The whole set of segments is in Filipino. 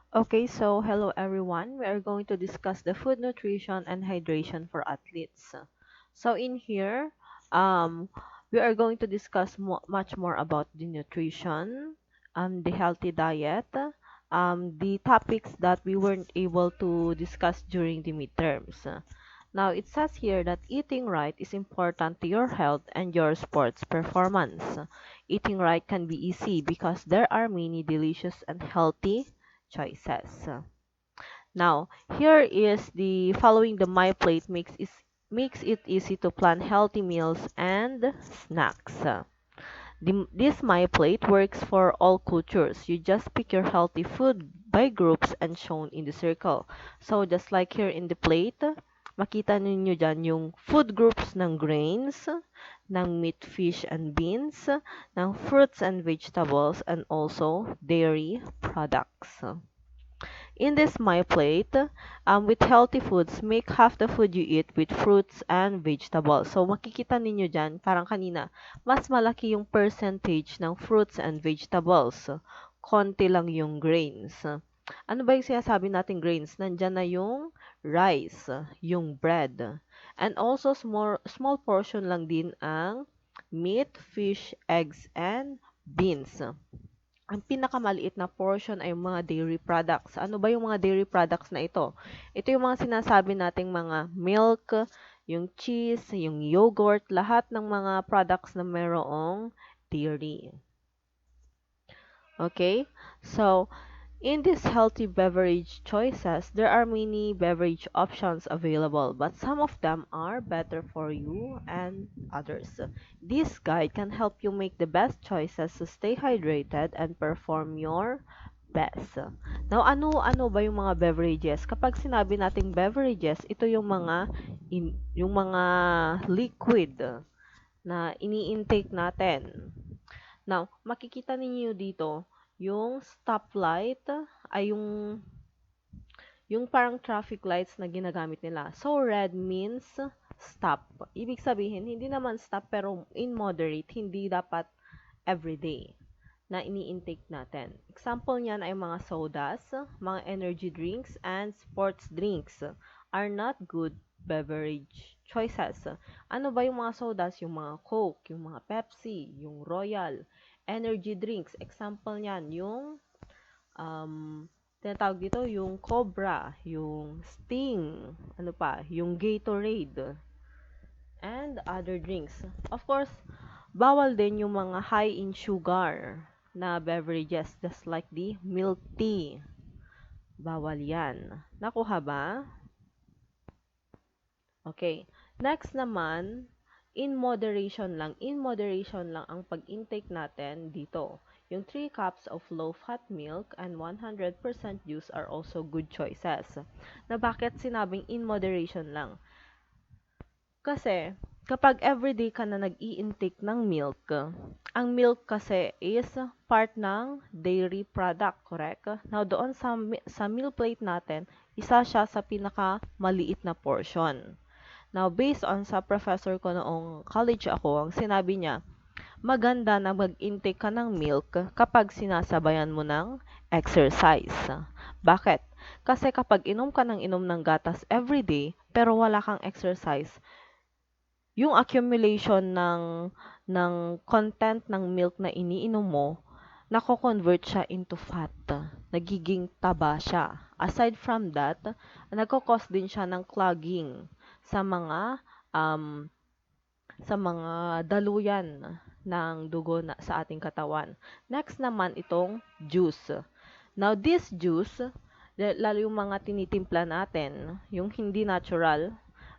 Okay, so hello everyone. We are going to discuss the food nutrition and hydration for athletes. So in here, um, we are going to discuss much more about the nutrition, the healthy diet, the topics that we weren't able to discuss during the midterms. Now it says here that eating right is important to your health and your sports performance. Eating right can be easy because there are many delicious and healthy choices. Now, here is the following the My Plate makes it easy to plan healthy meals and snacks. This My Plate works for all cultures. You just pick your healthy food by groups and shown in the circle. So, just like here in the plate, makita ninyo dyan yung food groups ng grains, ng meat, fish, and beans, ng fruits and vegetables, and also dairy products. In this My Plate, with healthy foods, make half the food you eat with fruits and vegetables. So, makikita ninyo dyan, parang kanina, mas malaki yung percentage ng fruits and vegetables. Konti lang yung grains. Ano ba yung sinasabi nating grains? Nandyan na yung rice, yung bread. And also, small portion lang din ang meat, fish, eggs, and beans. Ang pinakamaliit na portion ay yung mga dairy products. Ano ba yung mga dairy products na ito? Ito yung mga sinasabi nating mga milk, yung cheese, yung yogurt, lahat ng mga products na mayroong dairy. Okay? So, in these healthy beverage choices, there are many beverage options available, but some of them are better for you and others. This guide can help you make the best choices to stay hydrated and perform your best. Now, ano ba yung mga beverages? Kapag sinabi nating beverages, ito yung yung mga liquid na ini-intake natin. Now, makikita ninyo dito, yung stoplight ay yung parang traffic lights na ginagamit nila. So, red means stop. Ibig sabihin, hindi naman stop pero in moderate, hindi dapat everyday na ini-intake natin. Example niyan ay mga sodas, mga energy drinks, and sports drinks are not good beverage choices. Ano ba yung mga sodas? Yung mga Coke, yung mga Pepsi, yung Royal, energy drinks. Example niyan, yung tinatawag dito yung Cobra, yung Sting, ano pa, yung Gatorade, and other drinks. Of course, bawal din yung mga high in sugar na beverages just like the milk tea. Bawal yan. Nakuha ba? Okay. Next naman, in moderation lang. In moderation lang ang pag-intake natin dito. Yung 3 cups of low-fat milk and 100% juice are also good choices. Na bakit sinabing in moderation lang? Kasi, kapag everyday ka na nag-i-intake ng milk, ang milk kasi is part ng dairy product, correct? Now, doon sa meal plate natin, isa siya sa pinaka-maliit na portion. Now, based on sa professor ko noong college ako, ang sinabi niya, maganda na mag-intake ka ng milk kapag sinasabayan mo ng exercise. Bakit? Kasi kapag inom ka ng inom ng gatas everyday, pero wala kang exercise, yung accumulation ng content ng milk na iniinom mo, nako-convert siya into fat. Nagiging taba siya. Aside from that, nagko-cause din siya ng clogging sa um, mga daluyan ng dugo sa ating katawan. Next naman itong juice. Now this juice, lalo yung mga tinitimpla natin, yung hindi natural,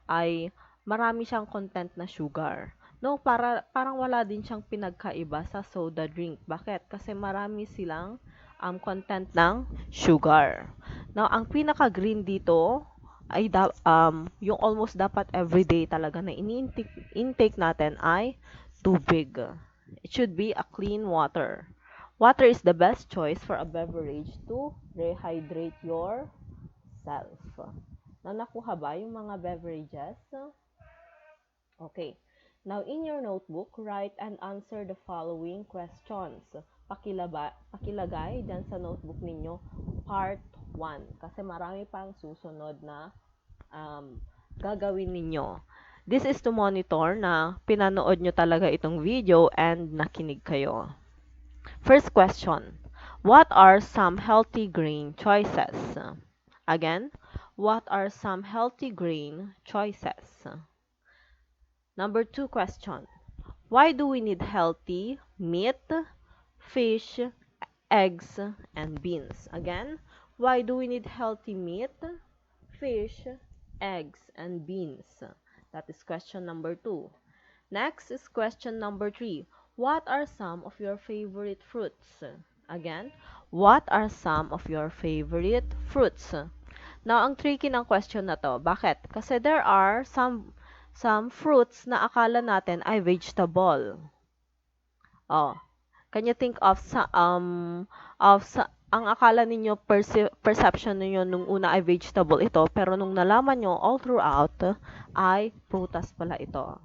ay marami siyang content na sugar. No, parang wala din siyang pinagkaiba sa soda drink. Bakit? Kasi marami silang content ng sugar. Now, ang pinaka-green dito ay yung almost dapat everyday talaga na ini-intake natin ay tubig. It should be a clean water. Water is the best choice for a beverage to rehydrate yourself. Na nakuha ba yung mga beverages? Okay. Now, in your notebook, write and answer the following questions. Pakilagay dyan sa notebook ninyo, part 1. Kasi marami pang susunod na gagawin ninyo. This is to monitor na pinanood nyo talaga itong video and nakinig kayo. First question. What are some healthy grain choices? Again, what are some healthy grain choices? Number 2 question. Why do we need healthy meat, fish, eggs, and beans? Again, why do we need healthy meat, fish, eggs, and beans? That is question number 2. Next is question number 3. What are some of your favorite fruits? Again, what are some of your favorite fruits? Now, ang tricky ng question na to. Bakit? Kasi there are some fruits na akala natin ay vegetable. Oh, can you think of ang akala ninyo perception ninyo nung una ay vegetable ito, pero nung nalaman nyo all throughout ay prutas pala ito.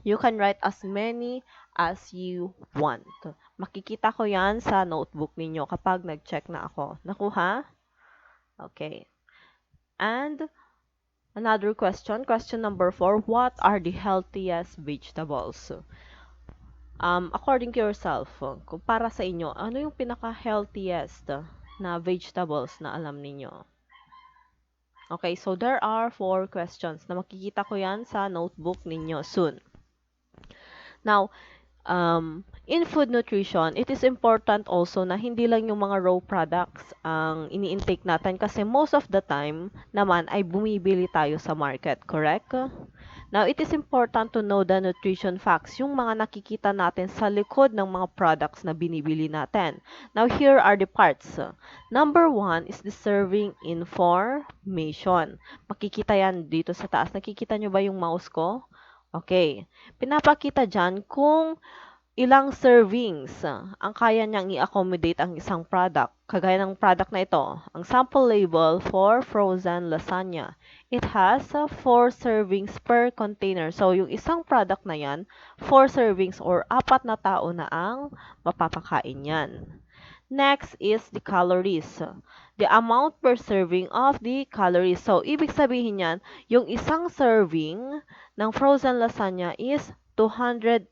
You can write as many as you want. Makikita ko yan sa notebook ninyo kapag nag-check na ako. Nakuha? Okay. And another question number 4, what are the healthiest vegetables? According to yourself, kung para sa inyo, ano yung pinaka-healthiest na vegetables na alam ninyo? Okay, so there are 4 questions na makikita ko yan sa notebook ninyo soon. Now, in food nutrition, it is important also na hindi lang yung mga raw products ang ini-intake natin kasi most of the time naman ay bumibili tayo sa market, correct? Now, it is important to know the nutrition facts, yung mga nakikita natin sa likod ng mga products na binibili natin. Now, here are the parts. Number 1 is the serving information. Makikita yan dito sa taas. Nakikita nyo ba yung mouse ko? Okay. Pinapakita dyan kung ilang servings ang kaya niyang i-accommodate ang isang product. Kagaya ng product na ito, ang sample label for frozen lasagna. It has 4 servings per container. So, yung isang product na yan, 4 servings or 4 na tao na ang mapapakain yan. Next is the calories. The amount per serving of the calories. So, ibig sabihin yan, yung isang serving ng frozen lasagna is 280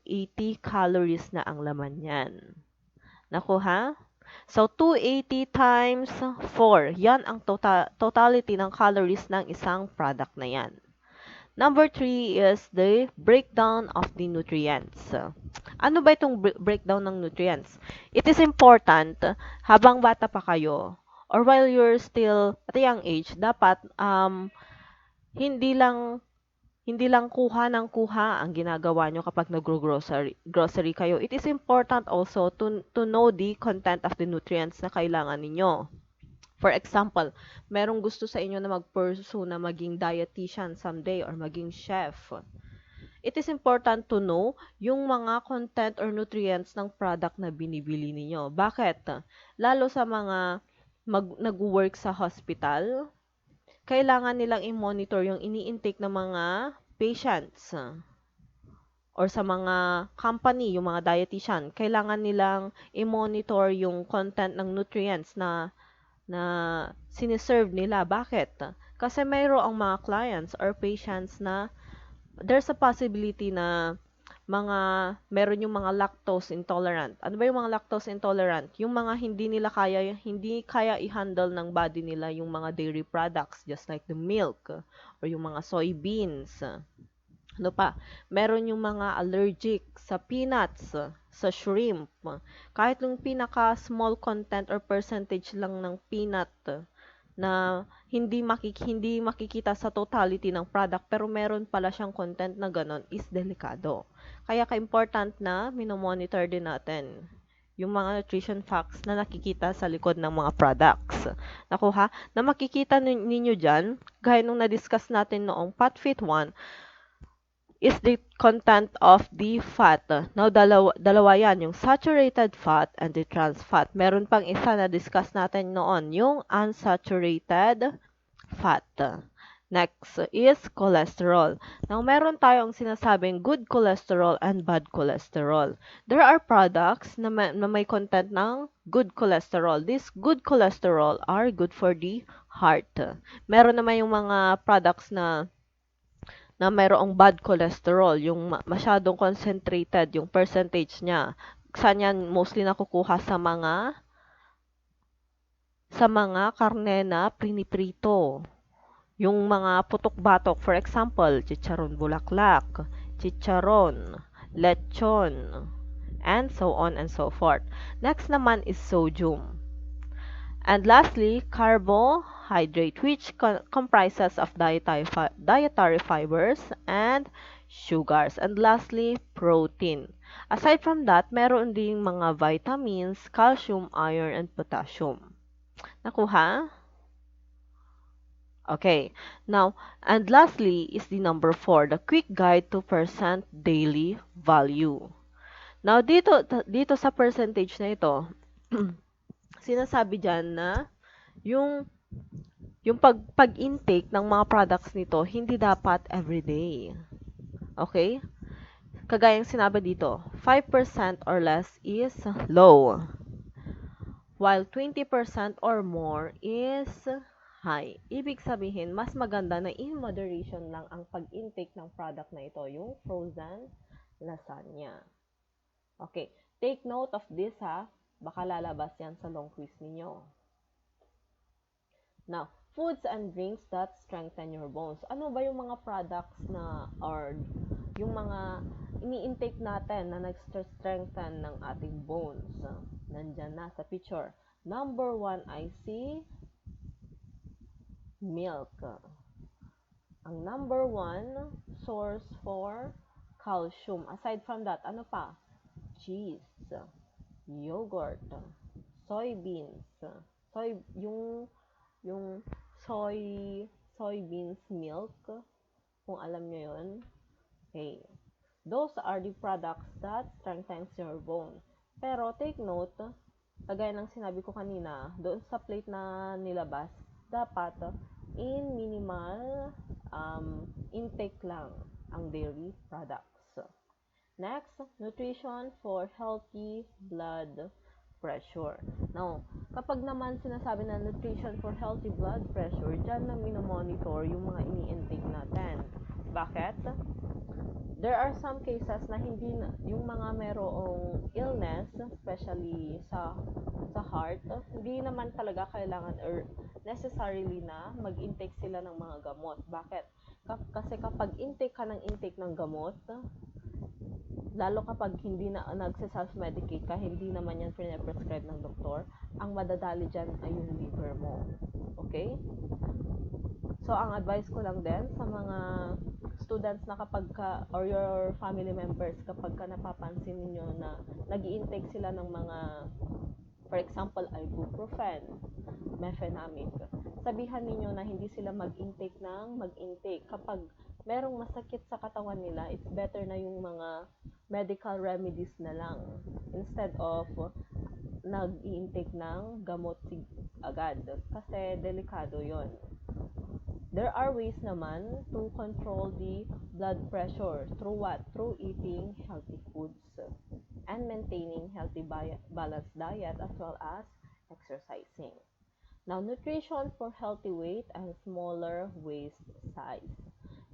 calories na ang laman yan. Nakuha? So, 280 times 4. Yan ang totality ng calories ng isang product na yan. Number 3 is the breakdown of the nutrients. Ano ba itong breakdown ng nutrients? It is important, habang bata pa kayo, or while you're still at a young age, dapat hindi lang kuha ng kuha ang ginagawa nyo kapag nag-grocery kayo. It is important also to know the content of the nutrients na kailangan ninyo. For example, merong gusto sa inyo na mag-pursue na maging dietitian someday or maging chef. It is important to know yung mga content or nutrients ng product na binibili ninyo. Bakit? Lalo sa mga nag-work sa hospital, kailangan nilang i-monitor yung ini-intake ng mga patients. Or sa mga company, yung mga dietitian, kailangan nilang i-monitor yung content ng nutrients na siniserve nila. Bakit? Kasi mayroong mga clients or patients na there's a possibility na meron yung mga lactose intolerant. Ano ba yung mga lactose intolerant? Yung mga hindi kaya i-handle ng body nila yung mga dairy products just like the milk or yung mga soybeans. Ano pa? Meron yung mga allergic sa peanuts, sa shrimp. Kahit yung pinaka-small content or percentage lang ng peanut na hindi makikita sa totality ng product pero meron pala siyang content na ganon is delikado. Kaya ka-important na minomonitor din natin yung mga nutrition facts na nakikita sa likod ng mga products. Nakuha? Na makikita ninyo dyan, gaya nung na-discuss natin noong PotFit 1, is the content of the fat. Now, dalawa yan, yung saturated fat and the trans fat. Meron pang isa na discuss natin noon, yung unsaturated fat. Next is cholesterol. Now, meron tayong sinasabing good cholesterol and bad cholesterol. There are products na may content ng good cholesterol. These good cholesterol are good for the heart. Meron naman yung mga products na mayroong bad cholesterol, yung masyadong concentrated, yung percentage niya. Saan yan mostly nakukuha sa mga karne na priniprito. Yung mga putok-batok, for example, chicharon bulaklak, chicharon, lechon, and so on and so forth. Next naman is sodium. And lastly, carbohydrate, which comprises of dietary fibers and sugars. And lastly, protein. Aside from that, meron ding mga vitamins, calcium, iron, and potassium. Nakuha? Okay. Now, and lastly is the number 4, the quick guide to percent daily value. Now, dito sa percentage na ito, sinasabi diyan na yung yung pag-intake ng mga products nito, hindi dapat everyday. Okay? Kagayang sinabi dito, 5% or less is low, while 20% or more is high. Ibig sabihin, mas maganda na in moderation lang ang pag-intake ng product na ito, yung frozen lasagna. Okay, take note of this ha. Baka lalabas yan sa long quiz ninyo. Now, foods and drinks that strengthen your bones. Ano ba yung mga products na or yung mga ini-intake natin na nag-strengthen ng ating bones? Nandyan na sa picture. Number 1, I see milk. Ang number 1 source for calcium. Aside from that, ano pa? Cheese, yogurt, soybeans, yung soybeans milk, kung alam nyo yun. Okay. Those are the products that strengthens your bone. Pero take note, kagaya ng sinabi ko kanina, doon sa plate na nilabas, dapat in minimal intake lang ang dairy products. Next, nutrition for healthy blood pressure. Now, kapag naman sinasabi na nutrition for healthy blood pressure, dyan na minomonitor yung mga ini-intake natin. Bakit? There are some cases na hindi na, yung mga merong illness, especially sa heart, hindi naman talaga kailangan or necessarily na mag-intake sila ng mga gamot. Bakit? Kasi kapag intake ka ng intake ng gamot, lalo kapag hindi na nagse-self-medicate ka, hindi naman yan prescribe ng doktor, ang madadali dyan ay yung liver mo. Okay? So, ang advice ko lang din sa mga students na kapag ka, or your family members, kapag ka napapansin niyo na nag-i-intake sila ng mga, for example, ibuprofen, mefenamic, sabihan niyo na hindi sila mag-intake. Kapag merong masakit sa katawan nila, it's better na yung mga medical remedies na lang instead of nag-i-intake ng gamot agad kasi delikado yon. There are ways naman to control the blood pressure through what? Through eating healthy foods and maintaining healthy balanced diet as well as exercising. Now, nutrition for healthy weight and smaller waist size.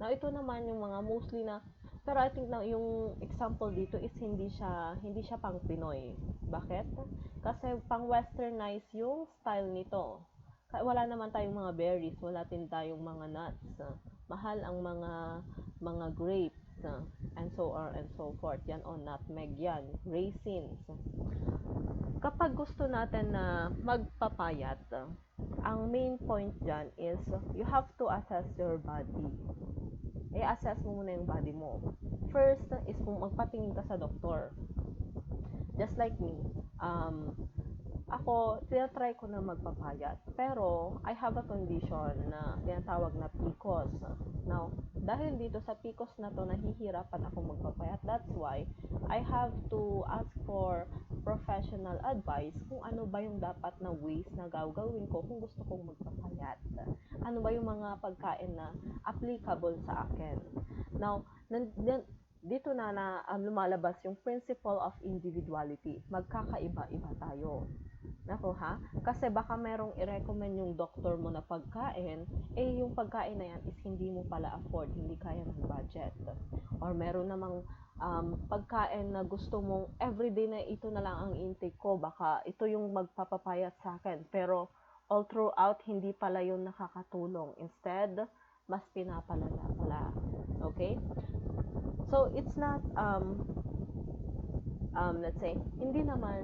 Now, ito naman yung mga mostly na, pero I think na yung example dito is hindi siya pang Pinoy. Bakit? Kasi pang westernized yung style nito. Wala naman tayong mga berries, wala din tayong mga nuts. Mahal ang mga grapes, and so on and so forth. Yan o nutmeg yan, raisins. Kapag gusto natin na magpapayat, ang main point dyan is you have to assess your body. I-assess mo muna yung body mo. First is kung magpatingin ka sa doktor. Just like me, ako, tinatry ko na magpapayat. Pero, I have a condition na tinatawag na PCOS. Now, dahil dito sa PCOS na to, nahihirapan ako magpapayat. That's why, I have to ask for professional advice kung ano ba yung dapat na ways na gagawin ko kung gusto kong magpapayat. Ano ba yung mga pagkain na applicable sa akin. Now, dito na lumalabas yung principle of individuality. Magkakaiba-iba tayo. Nako ha? Kasi baka merong i-recommend yung doktor mo na pagkain, yung pagkain na yan is hindi mo pala afford, hindi kaya ng budget. Or meron namang pagkain na gusto mong everyday na ito na lang ang intake ko, baka ito yung magpapapayat sa akin. Pero all throughout, hindi pala yun nakakatulong. Instead, mas pinapalala pala. Okay? So, it's not, let's say, hindi naman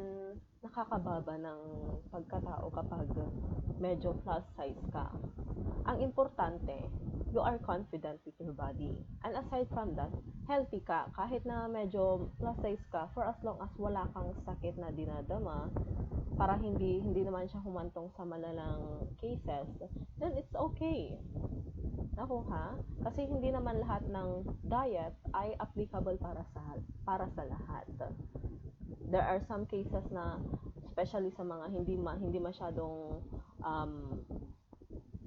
nakakababa ng pagkatao kapag medyo plus size ka. Ang importante, you are confident with your body. And aside from that, healthy ka. Kahit na medyo plus size ka, for as long as wala kang sakit na dinadama, para hindi naman siya humantong sa malalang cases, then it's okay. Nakuha? Kasi hindi naman lahat ng diet ay applicable para sa lahat. There are some cases na especially sa mga hindi masyadong um,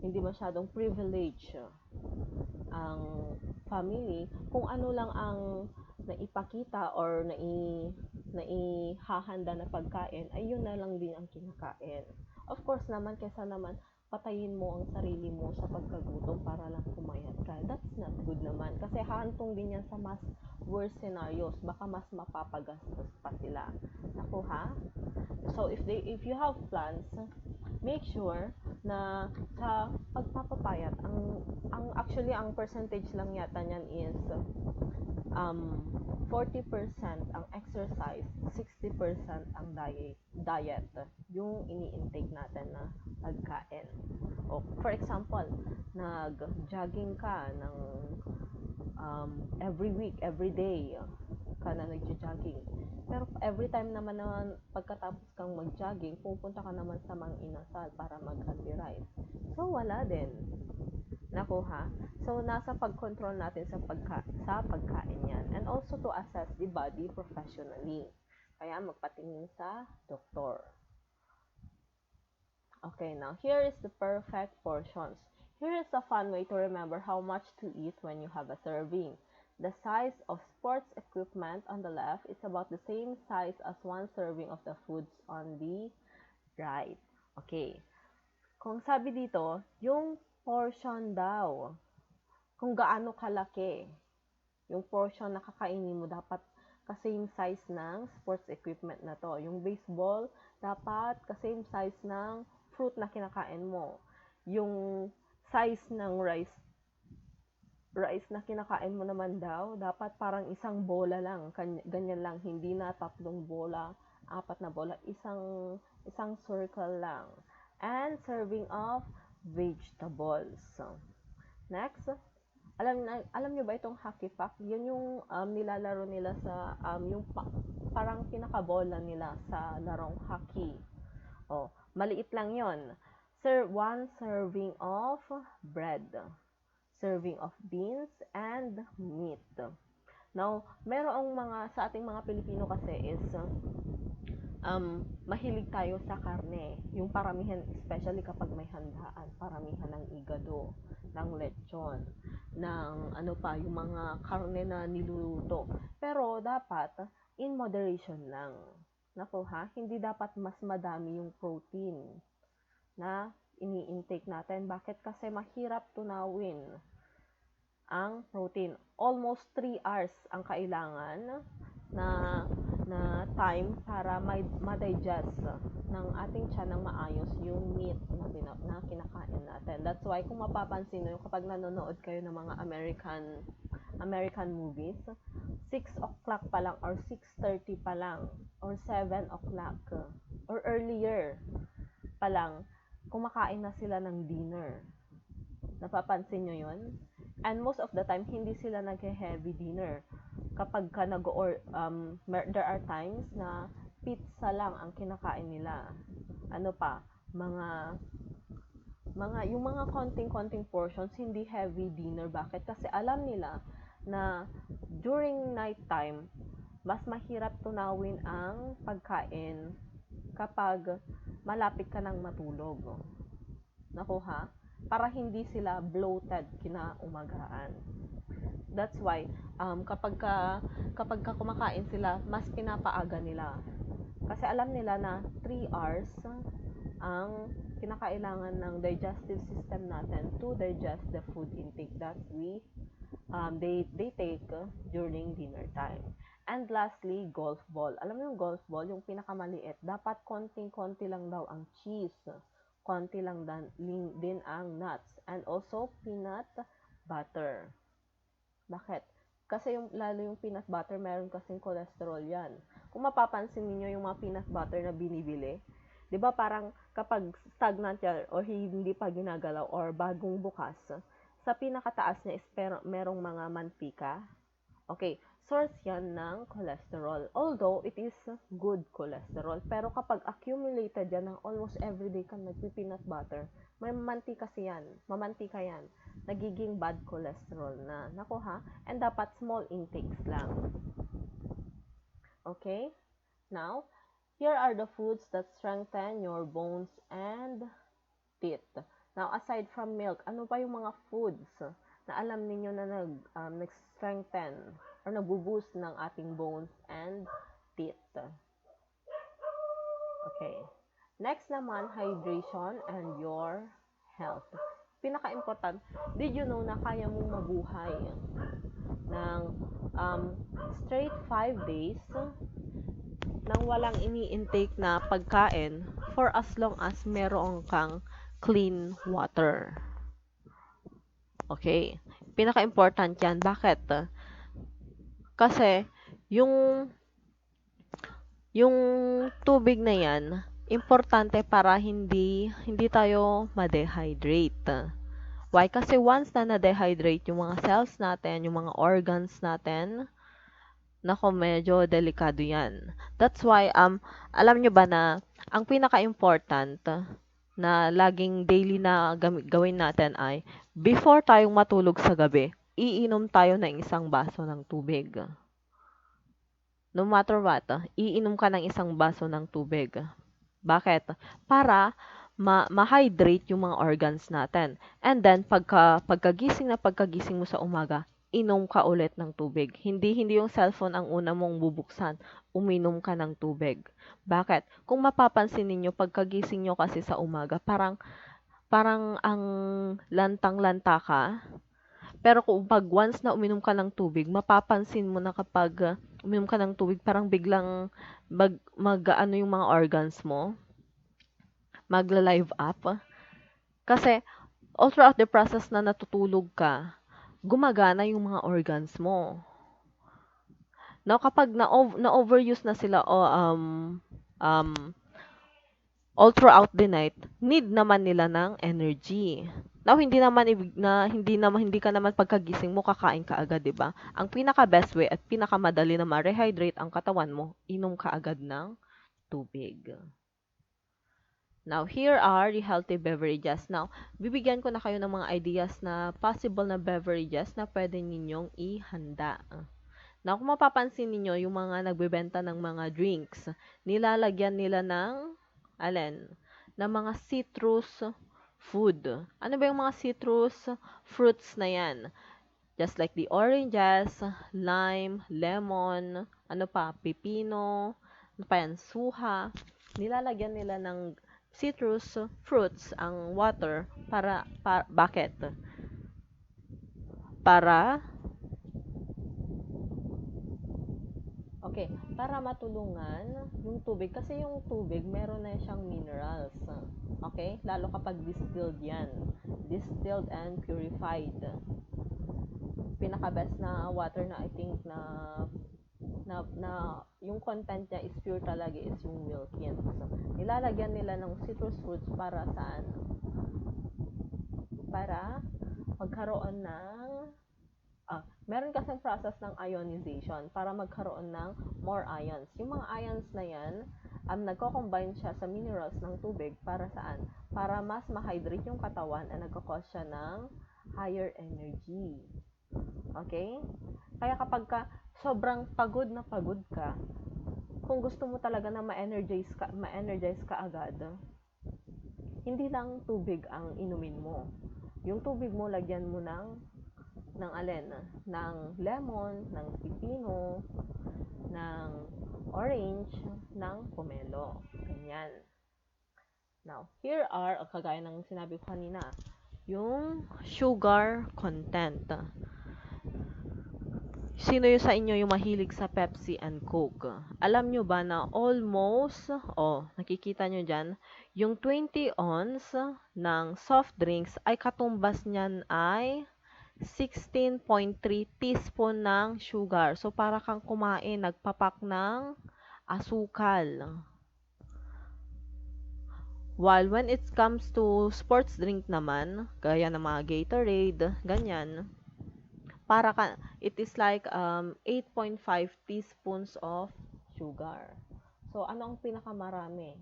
hindi masyadong privilege ang family, kung ano lang ang naipakita or naihahanda na pagkain, ay yun na lang din ang kinakain. Of course naman, kesa naman patayin mo ang sarili mo sa pagkagutom para lang pumayat ka. That's not good naman. Kasi hahantong din yan sa mas worse scenarios. Baka mas mapapagastos pa sila. Naku ha? So, if you have plans, make sure na sa pagpapapayat, actually, ang percentage lang yata niyan is 40% ang exercise, 60% ang diet, yung ini-intake natin na pagkain. O, for example, nag-jogging ka ng every week, every day ka na nag-jogging. Pero every time naman pagkatapos kang mag-jogging, pupunta ka naman sa Mang Inasal para mag-healthy rice. So, wala din. Nakuha? So, nasa pag-control natin sa pagkain yan. And also to assess the body professionally. Kaya magpatingin sa doktor. Okay, now here is the perfect portions. Here is a fun way to remember how much to eat when you have a serving. The size of sports equipment on the left is about the same size as one serving of the foods on the right. Okay. Kung sabi dito, yung portion daw, kung gaano kalaki yung portion na kakainin mo, dapat kasame size ng sports equipment na to. Yung baseball, dapat kasame size ng fruit na kinakain mo. Yung size ng rice na kinakain mo naman daw, dapat parang isang bola lang, ganyan lang, hindi na 3 bola, 4 na bola, isang circle lang. And serving of vegetables. Next, alam niyo ba itong hockey puck? Yun yung nilalaro nila sa yung parang pinakabola nila sa larong hockey. Oh, maliit lang 'yon. Sir, 1 serving of bread, serving of beans and meat. Now, merong sa ating mga Pilipino kasi is mahilig tayo sa karne. Yung paramihan, especially kapag may handaan, paramihan ng igado, ng lechon, ng yung mga karne na niluluto. Pero dapat in moderation lang. Naku ha, hindi dapat mas madami yung protein na ini-intake natin. Bakit? Kasi mahirap tunawin ang protein. Almost 3 hours ang kailangan na time para ma-digest ng ating tiyan ng maayos yung meat na kinakain natin. That's why kung mapapansin nyo, kapag nanonood kayo ng mga American movies, 6 o'clock pa lang or 6:30 pa lang or 7 o'clock or earlier pa lang, kumakain na sila ng dinner. Napapansin nyo yun? And most of the time, hindi sila nag-heavy dinner. Kapag there are times na pizza lang ang kinakain nila. ano pa, yung mga konting-konting portions, hindi heavy dinner. Bakit? Kasi alam nila na during night time, mas mahirap tunawin ang pagkain kapag malapit ka ng matulog. Nakuha? Para hindi sila bloated kinaumagahan. That's why, kapag ka kumakain sila, mas pinapaaga nila. Kasi alam nila na 3 hours ang kinakailangan ng digestive system natin to digest the food intake that they take during dinner time. And lastly, golf ball. Alam mo yung golf ball, yung pinakamaliit, dapat konting-konti lang daw ang cheese. Konti lang din ang nuts. And also, peanut butter. Bakit? Kasi lalo yung peanut butter, meron kasing cholesterol yan. Kung mapapansin niyo yung mga peanut butter na binibili, 'di ba parang kapag stagnant yan or hindi pa ginagalaw or bagong bukas, sa pinakataas niya is merong mga mantika. Okay, source yan ng cholesterol. Although it is good cholesterol, pero kapag accumulated yan ng almost everyday kang nagpi-peanut butter, may mamantika yan. Nagiging bad cholesterol na. Nako ha? And dapat small intakes lang. Okay? Now, here are the foods that strengthen your bones and teeth. Now, aside from milk, ano pa yung mga foods na alam niyo na nag-strengthen or nag-boost ng ating bones and teeth? Okay. Next naman, hydration and your health. Pinaka-important, did you know na kaya mong mabuhay ng straight 5 days nang walang ini-intake na pagkain for as long as meron kang clean water. Okay. Pinaka-important yan. Bakit? Kasi, yung tubig na yan, importante para hindi tayo ma-dehydrate. Why? Kasi once na na-dehydrate yung mga cells natin, yung mga organs natin, nako, medyo delikado yan. That's why, alam nyo ba na ang pinaka-important na laging daily na gawin natin ay, before tayong matulog sa gabi, iinom tayo ng isang baso ng tubig. No matter what, iinom ka ng isang baso ng tubig. Bakit? Para ma-hydrate yung mga organs natin. And then, pagkagising mo sa umaga, inom ka ulit ng tubig. Hindi yung cellphone ang una mong bubuksan. Uminom ka ng tubig. Bakit? Kung mapapansin ninyo, pagkagising nyo kasi sa umaga, parang ang lantang-lanta ka. Pero kung pag once na uminom ka ng tubig, mapapansin mo na kapag uminom ka ng tubig, parang biglang mag-ano yung mga organs mo, magla-live up. Kasi all throughout the process na natutulog ka, gumagana yung mga organs mo. Now, kapag na-overuse na sila all throughout the night, need naman nila ng energy. Now, hindi ka naman pagkagising mo kakain ka agad, 'di ba? Ang pinaka best way at pinakamadali na ma-rehydrate ang katawan mo, inom ka agad ng tubig. Now, here are the healthy beverages. Now, bibigyan ko na kayo ng mga ideas na possible na beverages na pwede ninyong ihanda. Now, kung mapapansin niyo yung mga nagbebenta ng mga drinks, nilalagyan nila ng ng mga citrus food. Ano ba yung mga citrus fruits na yan? Just like the oranges, lime, lemon, pipino, suha. Nilalagyan nila ng citrus fruits ang water bakit? Para matulungan yung tubig. Kasi yung tubig, meron na siyang minerals. Okay? Lalo kapag distilled yan. Distilled and purified. Pinaka-best na water na I think na yung content niya is pure talaga is yung milk yan. So, nilalagyan nila ng citrus fruits para saan? Para magkaroon ng meron kasing process ng ionization para magkaroon ng more ions. Yung mga ions na yan nagko-combine siya sa minerals ng tubig para saan? Para mas ma-hydrate yung katawan at nagko-cause siya ng higher energy. Okay? Kaya kapag sobrang pagod na pagod ka, kung gusto mo talaga na ma-energize ka agad, hindi lang tubig ang inumin mo. Yung tubig mo, lagyan mo ng alin? Ng lemon, ng pipino, ng orange, ng pomelo. Ganyan. Now, here are, kagaya ng sinabi ko kanina, yung sugar content. Sino yung sa inyo yung mahilig sa Pepsi and Coke? Alam nyo ba na almost, nakikita nyo dyan, yung 20 ounce ng soft drinks ay katumbas niyan ay 16.3 teaspoon ng sugar. So, para kang kumain, nagpapak ng asukal. While when it comes to sports drink naman, gaya ng mga Gatorade, ganyan, it is like 8.5 teaspoons of sugar. So, ano ang pinakamarami?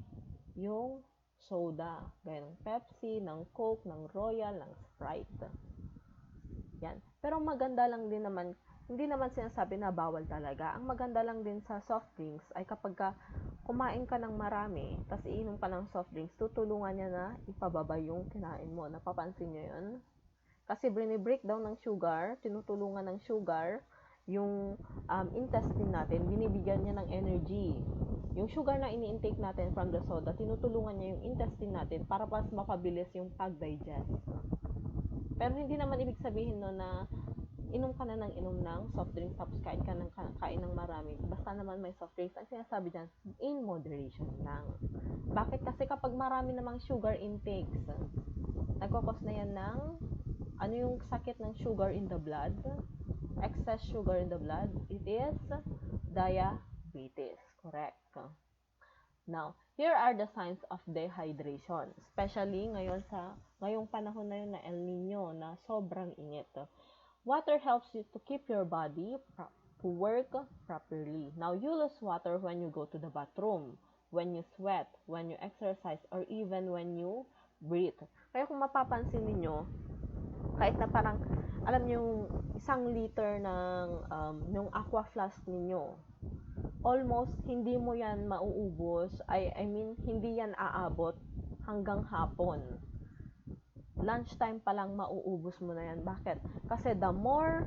Yung soda, gaya ng Pepsi, ng Coke, ng Royal, ng Sprite. Yan. Pero maganda lang din naman, hindi naman sinasabi na bawal talaga. Ang maganda lang din sa soft drinks ay kapag kumain ka ng marami, tapos iinom ka ng soft drinks, tutulungan niya na ipababa yung kinain mo. Napapansin niyo yun? Kasi breakdown ng sugar, tinutulungan ng sugar, yung intestine natin, binibigyan niya ng energy. Yung sugar na ini-intake natin from the soda, tinutulungan niya yung intestine natin para mas mapabilis yung pag-digest. Pero hindi naman ibig sabihin no na inom ka na ng inom ng soft drinks tapos kain ng marami. Basta naman may soft drinks. Ang sinasabi dyan, in moderation lang. Bakit? Kasi kapag marami namang sugar intakes, nagkakos na yan ng ano yung sakit ng sugar in the blood? Excess sugar in the blood. It is diabetes. Correct. Now, here are the signs of dehydration. Especially ngayong panahon na yun na El Nino na sobrang init. Water helps you to keep your body to work properly. Now, you lose water when you go to the bathroom, when you sweat, when you exercise, or even when you breathe. Kaya kung mapapansin niyo, kahit na parang, alam niyo, 1 liter ng aqua flask ninyo, almost hindi mo yan mauubos. I mean, hindi yan aabot hanggang hapon. Lunchtime pa lang mauubos mo na yan. Bakit? Kasi the more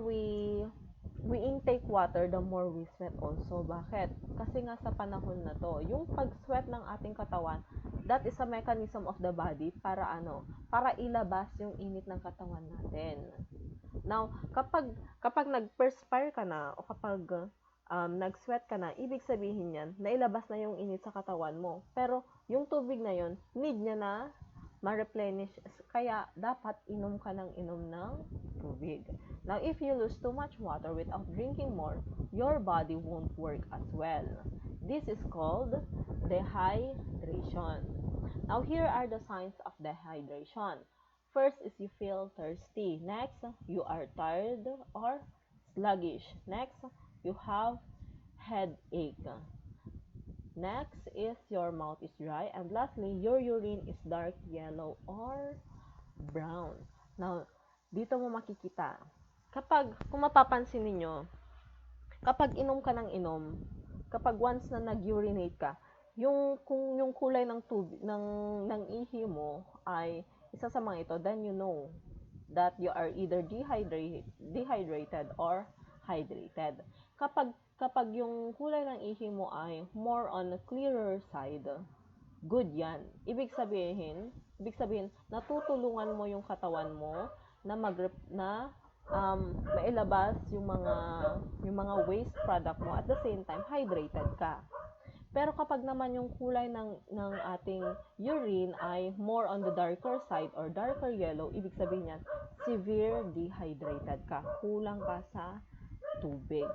we intake water, the more we sweat also. Bakit? Kasi nga sa panahon na to, yung pag-sweat ng ating katawan, that is a mechanism of the body para para ilabas yung init ng katawan natin. Now, kapag nag-perspire ka na o kapag nag-sweat ka na, ibig sabihin yan, nailabas na yung init sa katawan mo. Pero yung tubig na yun, need niya na ma-replenish. Kaya, dapat inom ka ng inom ng tubig. Now, if you lose too much water without drinking more, your body won't work as well. This is called dehydration. Now, here are the signs of dehydration. First is you feel thirsty. Next, you are tired or sluggish. Next, you have headache. Next is your mouth is dry. And lastly, your urine is dark yellow or brown. Now, dito mo makikita. Kung mapapansin ninyo, kapag inom ka ng inom, kapag once na nag-urinate ka, kung yung kulay ng tubig, ng ihi mo ay isa sa mga ito, then you know that you are either dehydrated or hydrated. Kapag yung kulay ng ihi mo ay more on a clearer side, good yan. Ibig sabihin, natutulungan mo yung katawan mo na mailabas yung mga waste product mo, at the same time hydrated ka. Pero kapag naman yung kulay ng ating urine ay more on the darker side or darker yellow, ibig sabihin yan, severe dehydrated ka. Kulang ka sa tubig.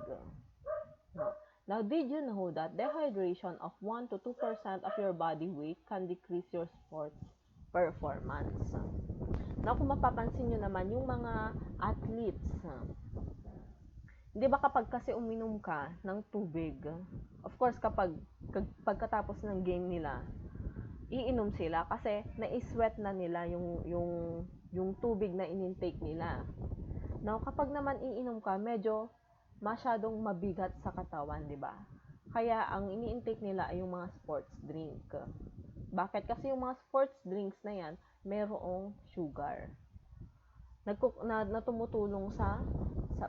Now, did you know that dehydration of 1 to 2% of your body weight can decrease your sports performance? Now, kung mapapansin nyo naman, yung mga athletes, 'Di ba kapag kasi uminom ka ng tubig, of course pagkatapos ng game nila, iinom sila kasi nai-sweat na nila yung tubig na inintake nila. Now, kapag naman iinom ka, medyo masyadong mabigat sa katawan, 'di ba? Kaya ang ini-intake nila ay yung mga sports drink. Bakit? Kasi yung mga sports drinks na yan, mayroong sugar na tumutulong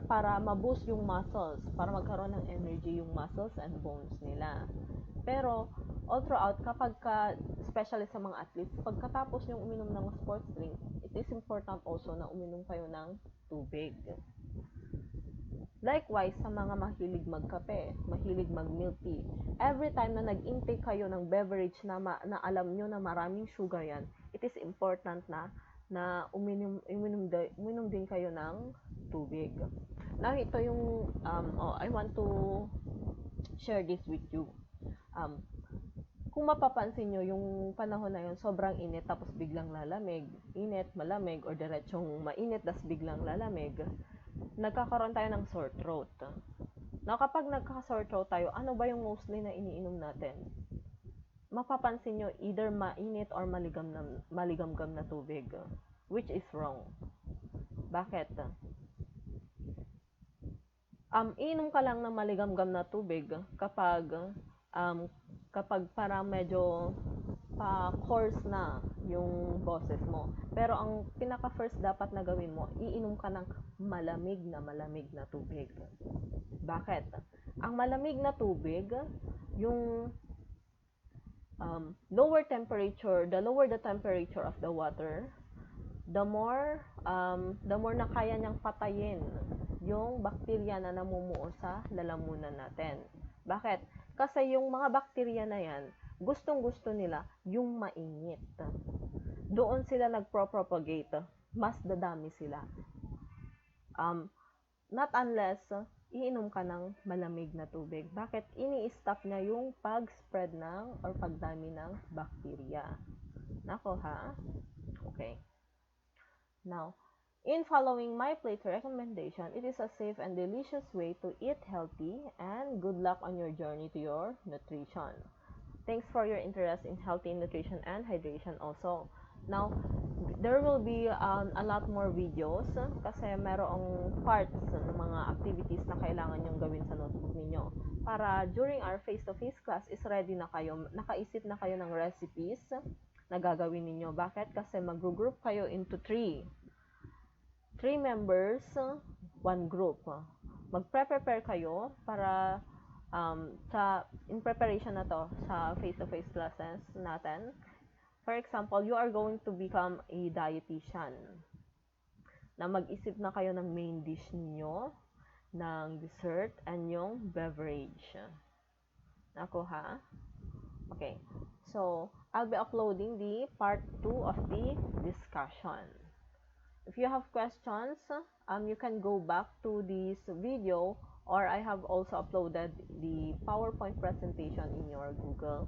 para ma-boost yung muscles, para magkaroon ng energy yung muscles and bones nila. Pero all throughout, especially sa mga athletes, pagkatapos yung uminom ng sports drink, it is important also na uminom kayo ng tubig. Likewise, sa mga mahilig magkape, mahilig mag-milk tea, every time na nag-intake kayo ng beverage na alam nyo na maraming sugar yan, it is important na uminom din kayo ng tubig. Now, ito yung, I want to share this with you. Kung mapapansin nyo, yung panahon na yun, sobrang init, tapos biglang lalamig, init, malamig, or diretsong mainit, tapos biglang lalamig, nagkakaroon tayo ng sore throat. Now, kapag nagka-sore throat tayo, ano ba yung mostly na iniinom natin? Mapapansin nyo, either mainit or maligamgam na tubig, which is wrong. Bakit? Iinom ka lang ng maligamgam na tubig kapag parang medyo pa-coarse na yung boses mo. Pero ang pinaka-first dapat na gawin mo, iinom ka ng malamig na tubig. Bakit? Ang malamig na tubig, yung the lower the temperature of the water, the more na kaya niyang patayin yung bakterya na namumuo sa lalamunan natin. Bakit? Kasi yung mga bakterya na yan, gustong-gusto nila yung mainit. Doon sila nagpro-propagate. Mas dadami sila. Not unless iinom ka ng malamig na tubig. Bakit? Ini-stop niya yung pag-spread or pagdami ng bakterya. Nako ha? Okay. Now, in following my plate recommendation, it is a safe and delicious way to eat healthy, and good luck on your journey to your nutrition. Thanks for your interest in healthy nutrition and hydration also. Now, there will be a lot more videos kasi merong parts ng mga activities na kailangan nyong gawin sa notebook ninyo. Para during our face-to-face class is ready na kayo, nakaisip na kayo ng recipes na gagawin ninyo. Bakit? Kasi mag-group kayo into 3 members, 1 group. Mag-prepare kayo para in preparation na to sa face-to-face classes natin. For example, you are going to become a dietitian. Na mag-isip na kayo ng main dish niyo, ng dessert, and yung beverage. Ako ha? Okay. So, I'll be uploading the part 2 of the discussion. If you have questions, you can go back to this video, or I have also uploaded the PowerPoint presentation in your Google